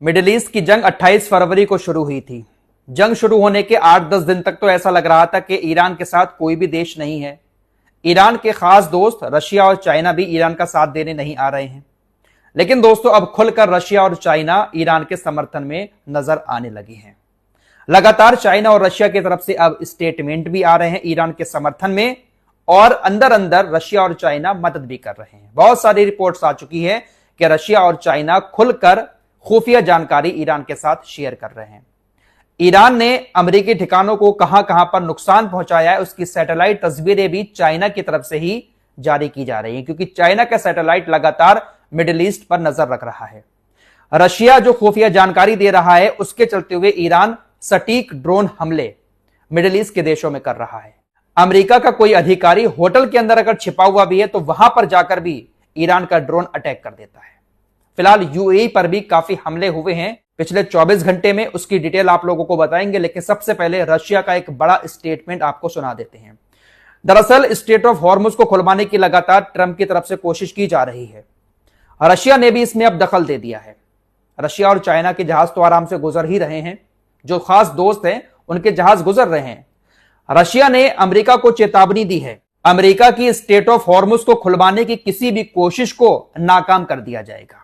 Middle east की जंग 28 फरवरी को शुरू हुई थी। जंग शुरू होने के 8-10 दिन तक तो ऐसा लग रहा था कि ईरान के साथ कोई भी देश नहीं है। ईरान के खास दोस्त रशिया और चाइना भी ईरान का साथ देने नहीं आ रहे हैं। लेकिन दोस्तों, अब खुलकर रशिया और चाइना ईरान के समर्थन में नजर आने लगी हैं। लगातार चाइना और रशिया की तरफ से अब स्टेटमेंट भी आ रहे हैं ईरान के समर्थन में, और अंदर अंदर रशिया और चाइना मदद भी कर रहे हैं। बहुत सारी रिपोर्ट्स आ चुकी है कि रशिया और चाइना खुलकर खुफिया जानकारी ईरान के साथ शेयर कर रहे हैं। ईरान ने अमेरिकी ठिकानों को कहां कहां पर नुकसान पहुंचाया है, उसकी सैटेलाइट तस्वीरें भी चाइना की तरफ से ही जारी की जा रही हैं, क्योंकि चाइना का सैटेलाइट लगातार मिडिल ईस्ट पर नजर रख रहा है। रशिया जो खुफिया जानकारी दे रहा है, उसके चलते हुए ईरान सटीक ड्रोन हमले मिडिल ईस्ट के देशों में कर रहा है। अमेरिका का कोई अधिकारी होटल के अंदर अगर छिपा हुआ भी है तो वहां पर जाकर भी ईरान का ड्रोन अटैक कर देता है। फिलहाल यूएई पर भी काफी हमले हुए हैं पिछले 24 घंटे में, उसकी डिटेल आप लोगों को बताएंगे। लेकिन सबसे पहले रशिया का एक बड़ा स्टेटमेंट आपको सुना देते हैं। दरअसल स्ट्रेट ऑफ हॉर्मुज को खुलवाने की लगातार ट्रंप की तरफ से कोशिश की जा रही है। रशिया ने भी इसमें अब दखल दे दिया है। रशिया और चाइना के जहाज तो आराम से गुजर ही रहे हैं, जो खास दोस्त हैं उनके जहाज गुजर रहे हैं। रशिया ने अमेरिका को चेतावनी दी है, अमेरिका की स्ट्रेट ऑफ हॉर्मुज को खुलवाने की किसी भी कोशिश को नाकाम कर दिया जाएगा।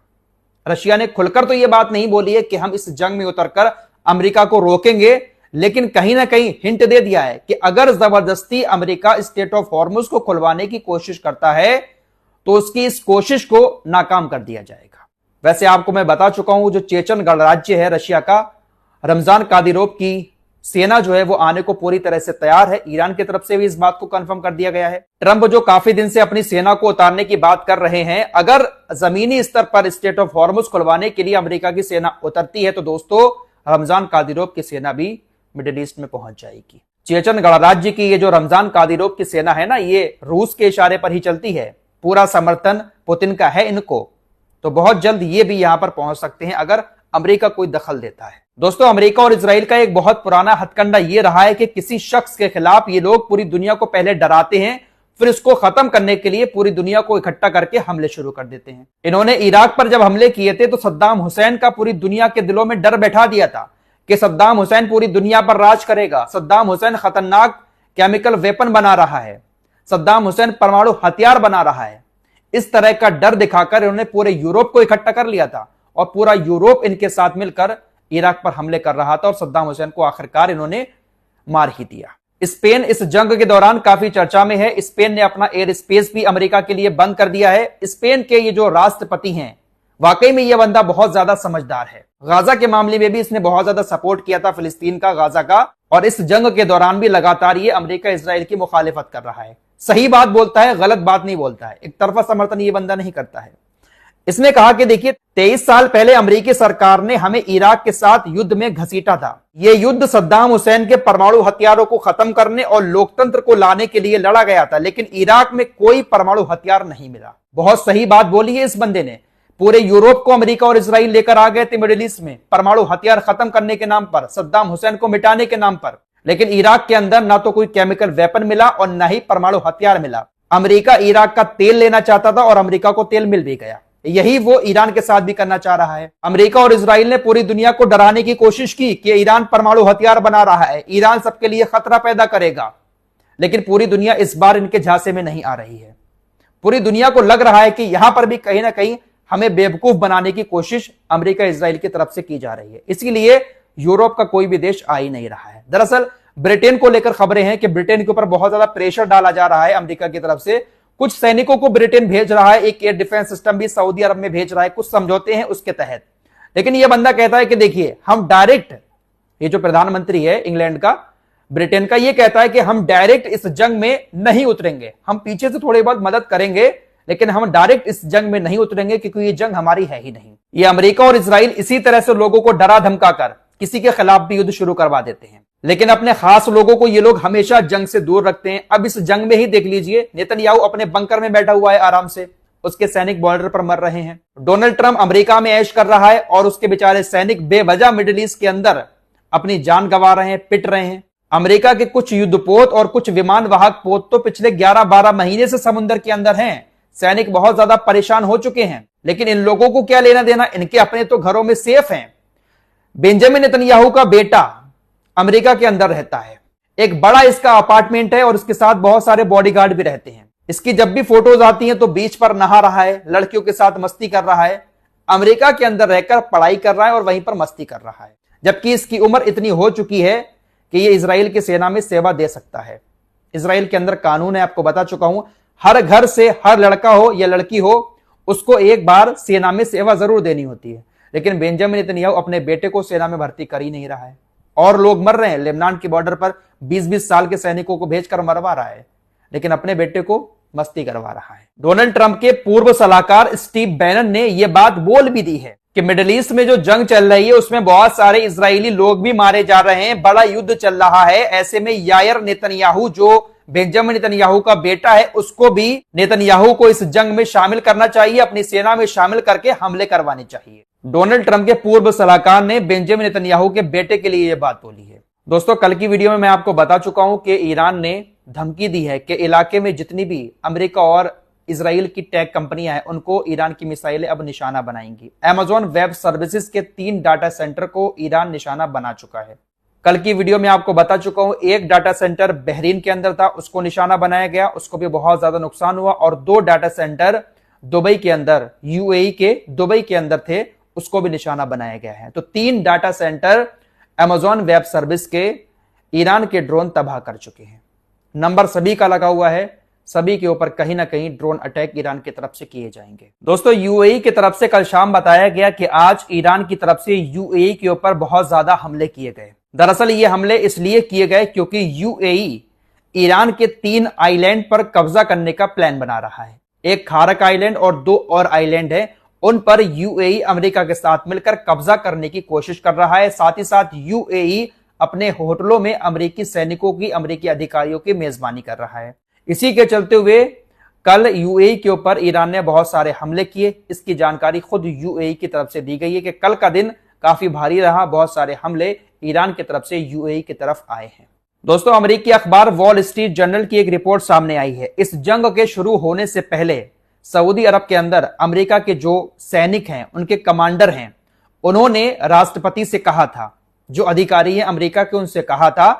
रशिया ने खुलकर तो यह बात नहीं बोली है कि हम इस जंग में उतरकर अमेरिका को रोकेंगे, लेकिन कहीं ना कहीं हिंट दे दिया है कि अगर जबरदस्ती अमेरिका स्ट्रेट ऑफ हॉर्मुज को खुलवाने की कोशिश करता है तो उसकी इस कोशिश को नाकाम कर दिया जाएगा। वैसे आपको मैं बता चुका हूं, जो चेचन गणराज्य है रशिया का, रमजान कादिरोव की सेना जो है वो आने को पूरी तरह से तैयार है। ईरान की तरफ से भी इस बात को कंफर्म कर दिया गया है। ट्रंप जो काफी दिन से अपनी सेना को उतारने की बात कर रहे हैं, अगर जमीनी स्तर पर स्ट्रेट ऑफ हॉर्मुज खुलवाने के लिए अमेरिका की सेना उतरती है तो दोस्तों, रमजान कादिरोव की सेना भी मिडिल ईस्ट में पहुंच जाएगी। चेचन गणराज्य की ये जो रमजान कादिरोव की सेना है ना, ये रूस के इशारे पर ही चलती है। पूरा समर्थन पुतिन का है इनको, तो बहुत जल्द ये भी यहां पर पहुंच सकते हैं अगर अमेरिका कोई दखल देता है। दोस्तों, अमेरिका और इजराइल का एक बहुत पुराना हथकंडा यह रहा है कि किसी शख्स के खिलाफ ये लोग पूरी दुनिया को पहले डराते हैं, फिर उसको खत्म करने के लिए पूरी दुनिया को इकट्ठा करके हमले शुरू कर देते हैं। इन्होंने इराक पर जब हमले किए थे तो सद्दाम हुसैन का पूरी दुनिया के दिलों में डर बैठा दिया था कि सद्दाम हुसैन पूरी दुनिया पर राज करेगा, सद्दाम हुसैन खतरनाक केमिकल वेपन बना रहा है, सद्दाम हुसैन परमाणु हथियार बना रहा है। इस तरह का डर दिखाकर इन्होंने पूरे यूरोप को इकट्ठा कर लिया था और पूरा यूरोप इनके साथ मिलकर इराक पर हमले कर रहा था और सद्दाम हुसैन को आखिरकार इन्होंने मार ही दिया। स्पेन इस जंग के दौरान काफी चर्चा में है। स्पेन ने अपना एयर स्पेस भी अमेरिका के लिए बंद कर दिया है। स्पेन के ये जो राष्ट्रपति हैं, वाकई में ये बंदा बहुत ज्यादा समझदार है। गाजा के मामले में भी इसने बहुत ज्यादा सपोर्ट किया था फिलिस्तीन का, गाजा का, और इस जंग के दौरान भी लगातार ये अमेरिका इजराइल की मुखालिफत कर रहा है। सही बात बोलता है, गलत बात नहीं बोलता है, एक तरफा समर्थन ये बंदा नहीं करता है। इसने कहा कि देखिए, 23 साल पहले अमेरिकी सरकार ने हमें इराक के साथ युद्ध में घसीटा था। यह युद्ध सद्दाम हुसैन के परमाणु हथियारों को खत्म करने और लोकतंत्र को लाने के लिए लड़ा गया था, लेकिन इराक में कोई परमाणु हथियार नहीं मिला। बहुत सही बात बोली है इस बंदे ने। पूरे यूरोप को अमेरिका और इजराइल लेकर आ गए थे मिडिल ईस्ट में परमाणु हथियार खत्म करने के नाम पर, सद्दाम हुसैन को मिटाने के नाम पर, लेकिन इराक के अंदर ना तो कोई केमिकल वेपन मिला और ना ही परमाणु हथियार मिला। अमेरिका इराक का तेल लेना चाहता था और अमेरिका को तेल मिल भी गया। यही वो ईरान के साथ भी करना चाह रहा है। अमेरिका और इजराइल ने पूरी दुनिया को डराने की कोशिश की कि ईरान परमाणु हथियार बना रहा है, ईरान सबके लिए खतरा पैदा करेगा, लेकिन पूरी दुनिया इस बार इनके झांसे में नहीं आ रही है। पूरी दुनिया को लग रहा है कि यहां पर भी कहीं ना कहीं हमें बेवकूफ बनाने की कोशिश अमेरिका इजराइल की तरफ से की जा रही है। इसीलिए यूरोप का कोई भी देश आ ही नहीं रहा है। दरअसल ब्रिटेन को लेकर खबरें हैं कि ब्रिटेन के ऊपर बहुत ज्यादा प्रेशर डाला जा रहा है अमेरिका की तरफ से। कुछ सैनिकों को ब्रिटेन भेज रहा है, एक एयर डिफेंस सिस्टम भी सऊदी अरब में भेज रहा है, कुछ समझौते हैं उसके तहत। लेकिन यह बंदा कहता है कि देखिए, हम डायरेक्ट, ये जो प्रधानमंत्री है इंग्लैंड का, ब्रिटेन का, ये कहता है कि हम डायरेक्ट इस जंग में नहीं उतरेंगे, हम पीछे से थोड़ी बहुत मदद करेंगे, लेकिन हम डायरेक्ट इस जंग में नहीं उतरेंगे क्योंकि ये जंग हमारी है ही नहीं। ये अमेरिका और इजराइल इसी तरह से लोगों को डरा धमका कर किसी के खिलाफ भी युद्ध शुरू करवा देते हैं, लेकिन अपने खास लोगों को ये लोग हमेशा जंग से दूर रखते हैं। अब इस जंग में ही देख लीजिए, नेतन्याहू अपने बंकर में बैठा हुआ है आराम से, उसके सैनिक बॉर्डर पर मर रहे हैं। डोनाल्ड ट्रंप अमेरिका में ऐश कर रहा है और उसके बेचारे सैनिक बेवजह मिडिल ईस्ट के अंदर अपनी जान गंवा रहे हैं, पिट रहे हैं। अमेरिका के कुछ युद्धपोत और कुछ विमान वाहक पोत तो पिछले 11-12 महीने से समुद्र के अंदर हैं। सैनिक बहुत ज्यादा परेशान हो चुके हैं, लेकिन इन लोगों को क्या लेना देना, इनके अपने तो घरों में सेफ हैं। बेंजामिन नेतन्याहू का बेटा अमेरिका के अंदर रहता है, एक बड़ा इसका अपार्टमेंट है और इसके साथ बहुत सारे बॉडीगार्ड भी रहते हैं। इसकी जब भी फोटोज आती हैं तो बीच पर नहा रहा है, लड़कियों के साथ मस्ती कर रहा है, अमेरिका के अंदर रहकर पढ़ाई कर रहा है और वहीं पर मस्ती कर रहा है, जबकि इसकी उम्र इतनी हो चुकी है कि यह इजराइल की सेना में सेवा दे सकता है। इजराइल के अंदर कानून है, आपको बता चुका हूं, हर घर से हर लड़का हो या लड़की हो उसको एक बार सेना में सेवा जरूर देनी होती है। लेकिन बेंजामिन नेतन्याहू अपने बेटे को सेना में भर्ती कर ही नहीं रहा है और लोग मर रहे हैं। लेबनान की बॉर्डर पर 20-20 साल के सैनिकों को भेजकर मरवा रहा है, लेकिन अपने बेटे को मस्ती करवा रहा है। डोनाल्ड ट्रंप के पूर्व सलाहकार स्टीव बैनन ने यह बात बोल भी दी है कि मिडिल ईस्ट में जो जंग चल रही है उसमें बहुत सारे इजरायली लोग भी मारे जा रहे हैं, बड़ा युद्ध चल रहा है। ऐसे में यायर नेतन्याहू जो बेंजामिन नेतन्याहू का बेटा है उसको भी नेतन्याहू को इस जंग में शामिल करना चाहिए, अपनी सेना में शामिल करके हमले करवाने चाहिए। डोनाल्ड ट्रंप के पूर्व सलाहकार ने बेंजामिन नेतन्याहू के बेटे के लिए यह बात बोली है। दोस्तों, कल की वीडियो में मैं आपको बता चुका हूं कि ईरान ने धमकी दी है कि इलाके में जितनी भी अमेरिका और इजराइल की टेक कंपनियां हैं उनको ईरान की मिसाइलें अब निशाना बनाएंगी। अमेजॉन वेब सर्विसेज के 3 डाटा सेंटर को ईरान निशाना बना चुका है। कल की वीडियो में आपको बता चुका हूं, एक डाटा सेंटर बहरीन के अंदर था, उसको निशाना बनाया गया, उसको भी बहुत ज्यादा नुकसान हुआ। और 2 डाटा सेंटर दुबई के अंदर, यूएई के दुबई के अंदर थे, उसको भी निशाना बनाया गया है। तो 3 data centre Amazon web service के ईरान के ड्रोन तबाह कर चुके हैं। नंबर सभी का लगा हुआ है, सभी के ऊपर कहीं ना कहीं ड्रोन अटैक ईरान की तरफ से किए जाएंगे। दोस्तों, यूएई की तरफ से कल शाम बताया गया कि आज ईरान की तरफ से यूएई के ऊपर बहुत ज्यादा हमले किए गए। दरअसल ये हमले इसलिए किए गए क्योंकि यूएई ईरान के 3 आइलैंड पर कब्जा करने का प्लान बना रहा है। एक खारक आइलैंड और 2 और आइलैंड है, उन पर यूएई अमेरिका के साथ मिलकर कब्जा करने की कोशिश कर रहा है। साथ ही साथ यूएई अपने होटलों में अमेरिकी सैनिकों की, अमेरिकी अधिकारियों की मेजबानी कर रहा है। इसी के चलते हुए कल यूएई के ऊपर ईरान ने बहुत सारे हमले किए। इसकी जानकारी खुद यूएई की तरफ से दी गई है कि कल का दिन काफी भारी रहा, बहुत सारे हमले ईरान की तरफ से यूएई की तरफ आए हैं। दोस्तों, अमेरिकी अखबार वॉल स्ट्रीट जर्नल की एक रिपोर्ट सामने आई है। इस जंग के शुरू होने से पहले सऊदी अरब के अंदर अमेरिका के जो सैनिक हैं, उनके कमांडर हैं, उन्होंने राष्ट्रपति से कहा था, जो अधिकारी हैं अमेरिका के, उनसे कहा था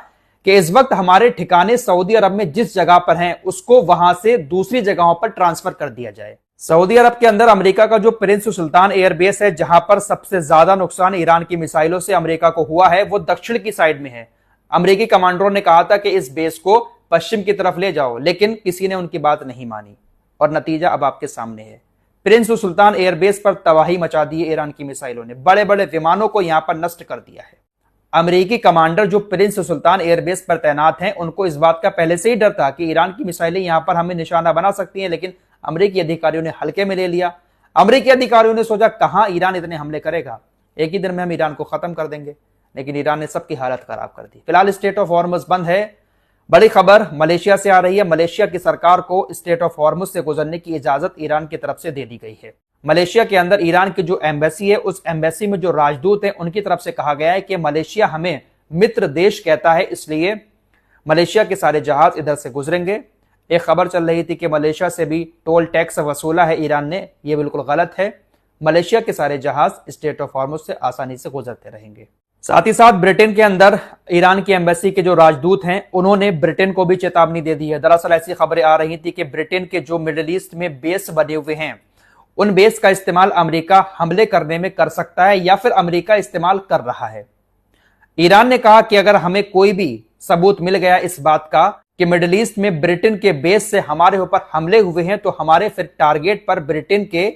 कि इस वक्त हमारे ठिकाने सऊदी अरब में जिस जगह पर हैं उसको वहां से दूसरी जगहों पर ट्रांसफर कर दिया जाए। सऊदी अरब के अंदर अमेरिका का जो प्रिंस सुल्तान एयरबेस है, जहां पर सबसे ज्यादा नुकसान ईरान की मिसाइलों से अमेरिका को हुआ है, वो दक्षिण की साइड में है। अमेरिकी कमांडरों ने कहा था कि इस बेस को पश्चिम की तरफ ले जाओ, लेकिन किसी ने उनकी बात नहीं मानी और नतीजा अब आपके सामने है। प्रिंस सुल्तान एयरबेस पर तबाही मचा दी है ईरान की मिसाइलों ने, बड़े बड़े विमानों को यहां पर नष्ट कर दिया है। अमेरिकी कमांडर जो प्रिंस सुल्तान एयरबेस पर तैनात हैं, उनको इस बात का पहले से ही डर था कि ईरान की मिसाइलें यहां पर हमें निशाना बना सकती हैं, लेकिन अमेरिकी अधिकारियों ने हल्के में ले लिया। अमेरिकी अधिकारियों ने सोचा कहां ईरान इतने हमले करेगा, एक ही दिन में हम ईरान को खत्म कर देंगे, लेकिन ईरान ने सबकी हालत खराब कर दी। फिलहाल स्टेट ऑफ हॉर्मुज बंद है। बड़ी खबर मलेशिया से आ रही है। मलेशिया की सरकार को स्टेट ऑफ हॉर्मुज से गुजरने की इजाजत ईरान की तरफ से दे दी गई है। मलेशिया के अंदर ईरान की जो एम्बेसी है, उस एम्बेसी में जो राजदूत हैं, उनकी तरफ से कहा गया है कि मलेशिया हमें मित्र देश कहता है, इसलिए मलेशिया के सारे जहाज इधर से गुजरेंगे। एक खबर चल रही थी कि मलेशिया से भी टोल टैक्स वसूला है ईरान ने, यह बिल्कुल गलत है। मलेशिया के सारे जहाज स्टेट ऑफ हॉर्मुज से आसानी से गुजरते रहेंगे। साथ ही साथ ब्रिटेन के अंदर ईरान की एम्बेसी के जो राजदूत हैं, उन्होंने ब्रिटेन को भी चेतावनी दे दी है। दरअसल ऐसी खबरें आ रही थी कि ब्रिटेन के जो मिडिल ईस्ट में बेस बने हुए हैं, उन बेस का इस्तेमाल अमेरिका हमले करने में कर सकता है या फिर अमेरिका इस्तेमाल कर रहा है। ईरान ने कहा कि अगर हमें कोई भी सबूत मिल गया इस बात का कि मिडिल ईस्ट में ब्रिटेन के बेस से हमारे ऊपर हमले हुए हैं, तो हमारे फिर टारगेट पर ब्रिटेन के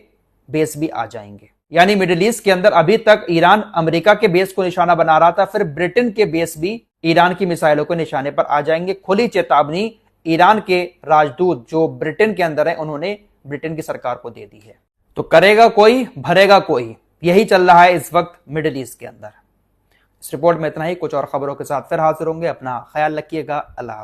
बेस भी आ जाएंगे। यानी मिडिल ईस्ट के अंदर अभी तक ईरान अमेरिका के बेस को निशाना बना रहा था, फिर ब्रिटेन के बेस भी ईरान की मिसाइलों के निशाने पर आ जाएंगे। खुली चेतावनी ईरान के राजदूत जो ब्रिटेन के अंदर है, उन्होंने ब्रिटेन की सरकार को दे दी है। तो करेगा कोई, भरेगा कोई, यही चल रहा है इस वक्त मिडिल ईस्ट के अंदर। इस रिपोर्ट में इतना ही। कुछ और खबरों के साथ फिर हाजिर होंगे। अपना ख्याल रखिएगा। अल्लाह हाफ़िज़।